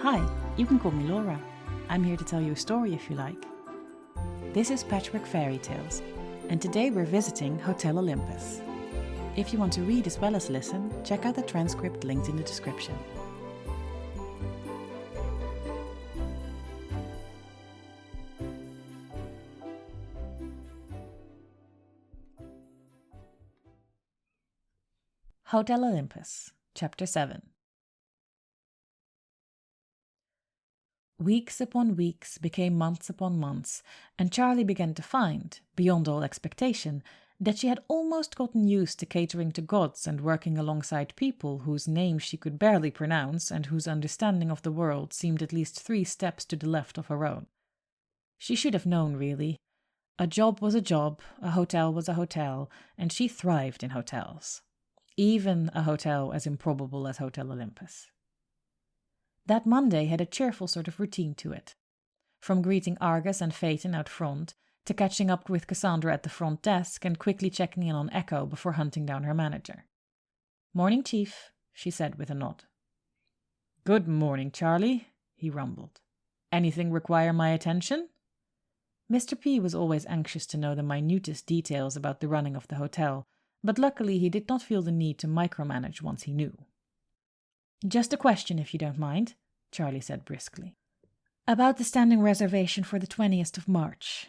Hi, you can call me Laura. I'm here to tell you a story if you like. This is Patchwork Fairy Tales, and today we're visiting Hotel Olympus. If you want to read as well as listen, check out the transcript linked in the description. Hotel Olympus, Chapter 7. Weeks upon weeks became months upon months, and Charlie began to find, beyond all expectation, that she had almost gotten used to catering to gods and working alongside people whose names she could barely pronounce and whose understanding of the world seemed at least 3 steps to the left of her own. She should have known, really. A job was a job, a hotel was a hotel, and she thrived in hotels. Even a hotel as improbable as Hotel Olympus. That Monday had a cheerful sort of routine to it. From greeting Argus and Phaeton out front, to catching up with Cassandra at the front desk and quickly checking in on Echo before hunting down her manager. "Morning, Chief," she said with a nod. "Good morning, Charlie," he rumbled. "Anything require my attention?" Mr. P was always anxious to know the minutest details about the running of the hotel, but luckily he did not feel the need to micromanage once he knew. "Just a question, if you don't mind," Charlie said briskly. "About the standing reservation for the 20th of March.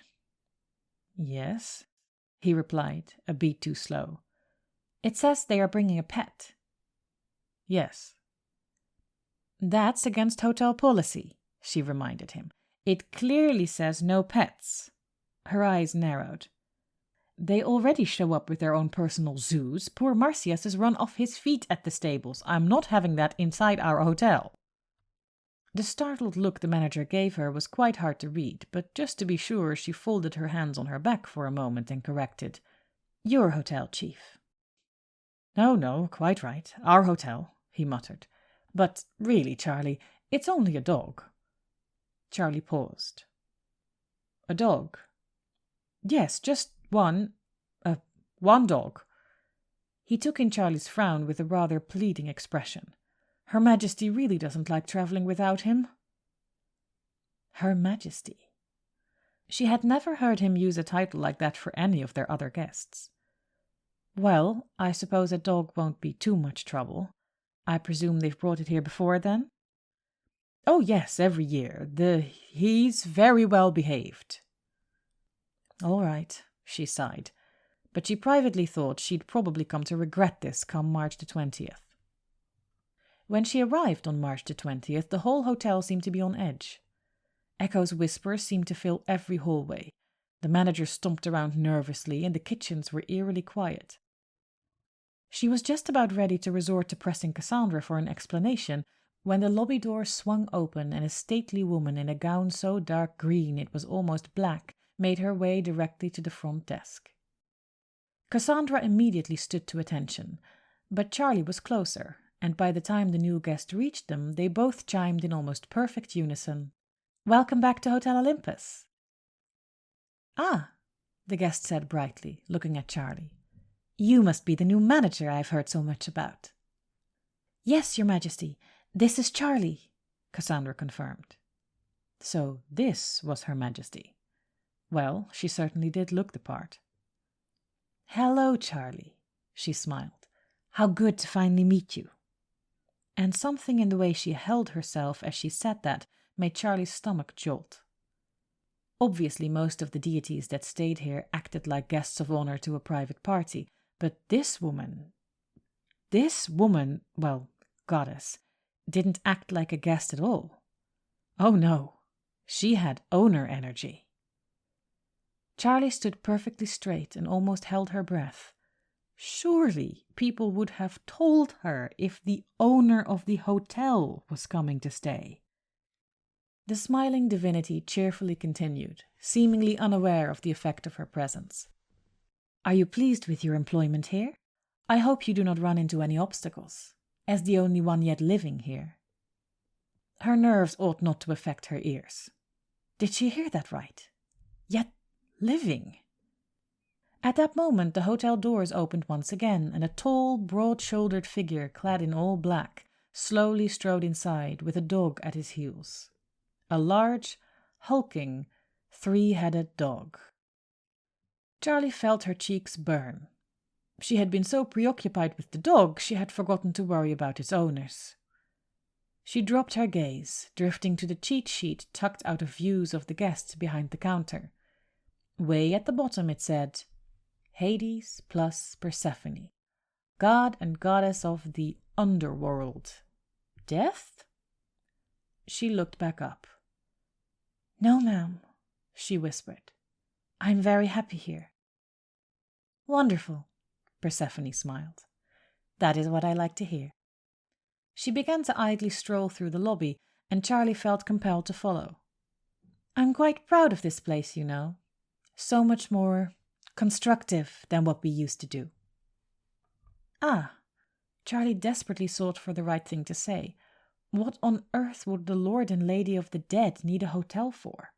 "Yes," he replied, a beat too slow. "It says they are bringing a pet." "Yes." "That's against hotel policy," she reminded him. "It clearly says no pets." Her eyes narrowed. "They already show up with their own personal zoos. Poor Marcius is run off his feet at the stables. I'm not having that inside our hotel." The startled look the manager gave her was quite hard to read, but just to be sure she folded her hands on her back for a moment and corrected. "Your hotel, Chief." No, quite right. Our hotel," he muttered. "But really, Charlie, it's only a dog." Charlie paused. "A dog?" "Yes, just one dog." He took in Charlie's frown with a rather pleading expression. Her Majesty really doesn't like traveling without him. Her Majesty. She had never heard him use a title like that for any of their other guests. "Well, I suppose a dog won't be too much trouble. I presume they've brought it here before, then?" "Oh, yes, every year. He's very well behaved." "All right," she sighed, but she privately thought she'd probably come to regret this come March the 20th. When she arrived on March the 20th, the whole hotel seemed to be on edge. Echo's whispers seemed to fill every hallway. The manager stomped around nervously, and the kitchens were eerily quiet. She was just about ready to resort to pressing Cassandra for an explanation when the lobby door swung open and a stately woman in a gown so dark green it was almost black made her way directly to the front desk. Cassandra immediately stood to attention, but Charlie was closer, and by the time the new guest reached them, they both chimed in almost perfect unison. "Welcome back to Hotel Olympus." "Ah," the guest said brightly, looking at Charlie. "You must be the new manager I've heard so much about." "Yes, Your Majesty. This is Charlie," Cassandra confirmed. So this was Her Majesty. Well, she certainly did look the part. "Hello, Charlie," she smiled. "How good to finally meet you." And something in the way she held herself as she said that made Charlie's stomach jolt. Obviously, most of the deities that stayed here acted like guests of honor to a private party, but this woman, well, goddess, didn't act like a guest at all. Oh no, she had owner energy. Charlie stood perfectly straight and almost held her breath. Surely people would have told her if the owner of the hotel was coming to stay. The smiling divinity cheerfully continued, seemingly unaware of the effect of her presence. "Are you pleased with your employment here? I hope you do not run into any obstacles, as the only one yet living here." Her nerves ought not to affect her ears. Did she hear that right? Yet living. At that moment the hotel doors opened once again, and a tall, broad-shouldered figure clad in all black, slowly strode inside with a dog at his heels. A large, hulking, 3-headed dog. Charlie felt her cheeks burn. She had been so preoccupied with the dog she had forgotten to worry about its owners. She dropped her gaze, drifting to the cheat sheet tucked out of views of the guests behind the counter. Way at the bottom it said, Hades plus Persephone, god and goddess of the underworld. Death? She looked back up. No, ma'am, she whispered. I'm very happy here. Wonderful, Persephone smiled. That is what I like to hear. She began to idly stroll through the lobby, and Charlie felt compelled to follow. I'm quite proud of this place, you know. So much more constructive than what we used to do. Ah, Charlie desperately sought for the right thing to say. What on earth would the Lord and Lady of the Dead need a hotel for?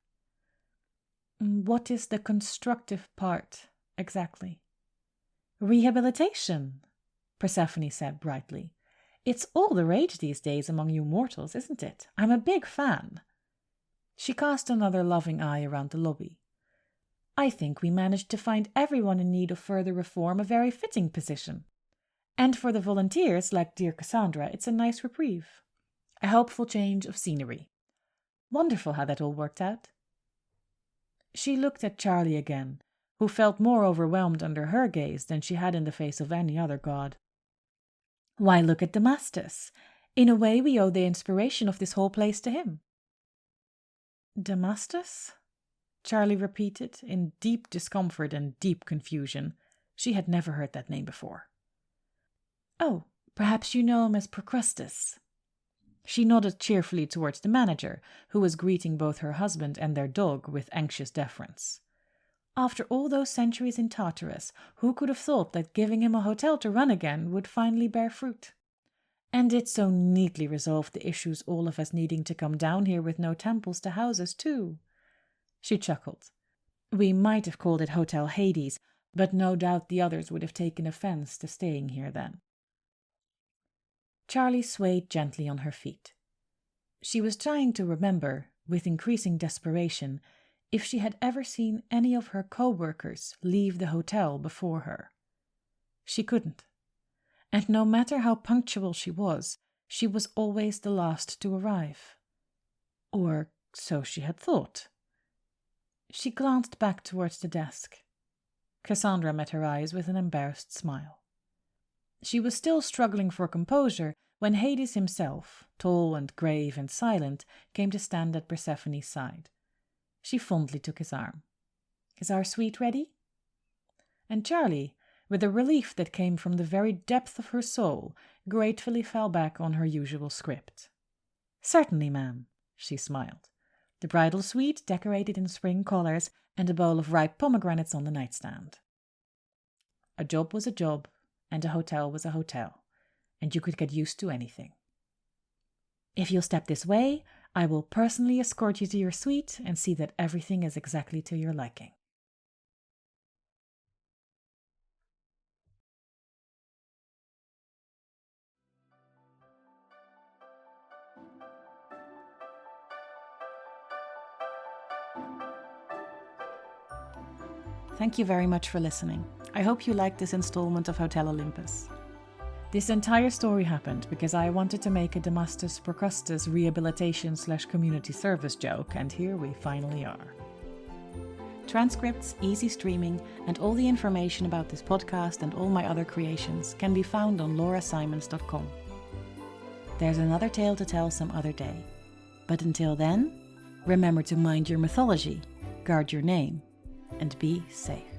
What is the constructive part, exactly? Rehabilitation, Persephone said brightly. It's all the rage these days among you mortals, isn't it? I'm a big fan. She cast another loving eye around the lobby. I think we managed to find everyone in need of further reform a very fitting position. And for the volunteers, like dear Cassandra, it's a nice reprieve. A helpful change of scenery. Wonderful how that all worked out. She looked at Charlie again, who felt more overwhelmed under her gaze than she had in the face of any other god. Why, look at Damastus. In a way, we owe the inspiration of this whole place to him. Damastus? Charlie repeated, in deep discomfort and deep confusion. She had never heard that name before. Oh, perhaps you know him as Procrustes. She nodded cheerfully towards the manager, who was greeting both her husband and their dog with anxious deference. After all those centuries in Tartarus, who could have thought that giving him a hotel to run again would finally bear fruit? And it so neatly resolved the issues all of us needing to come down here with no temples to house us, too. She chuckled. We might have called it Hotel Hades, but no doubt the others would have taken offense to staying here then. Charlie swayed gently on her feet. She was trying to remember, with increasing desperation, if she had ever seen any of her co-workers leave the hotel before her. She couldn't. And no matter how punctual she was always the last to arrive. Or so she had thought. She glanced back towards the desk. Cassandra met her eyes with an embarrassed smile. She was still struggling for composure when Hades himself, tall and grave and silent, came to stand at Persephone's side. She fondly took his arm. Is our suite ready? And Charlie, with a relief that came from the very depth of her soul, gratefully fell back on her usual script. Certainly, ma'am, she smiled. The bridal suite decorated in spring colors and a bowl of ripe pomegranates on the nightstand. A job was a job, and a hotel was a hotel, and you could get used to anything. If you'll step this way, I will personally escort you to your suite and see that everything is exactly to your liking. Thank you very much for listening. I hope you liked this installment of Hotel Olympus. This entire story happened because I wanted to make a Damastus Procrustes rehabilitation/community service joke, and here we finally are. Transcripts, easy streaming, and all the information about this podcast and all my other creations can be found on laurasimons.com. There's another tale to tell some other day. But until then, remember to mind your mythology, guard your name, and be safe.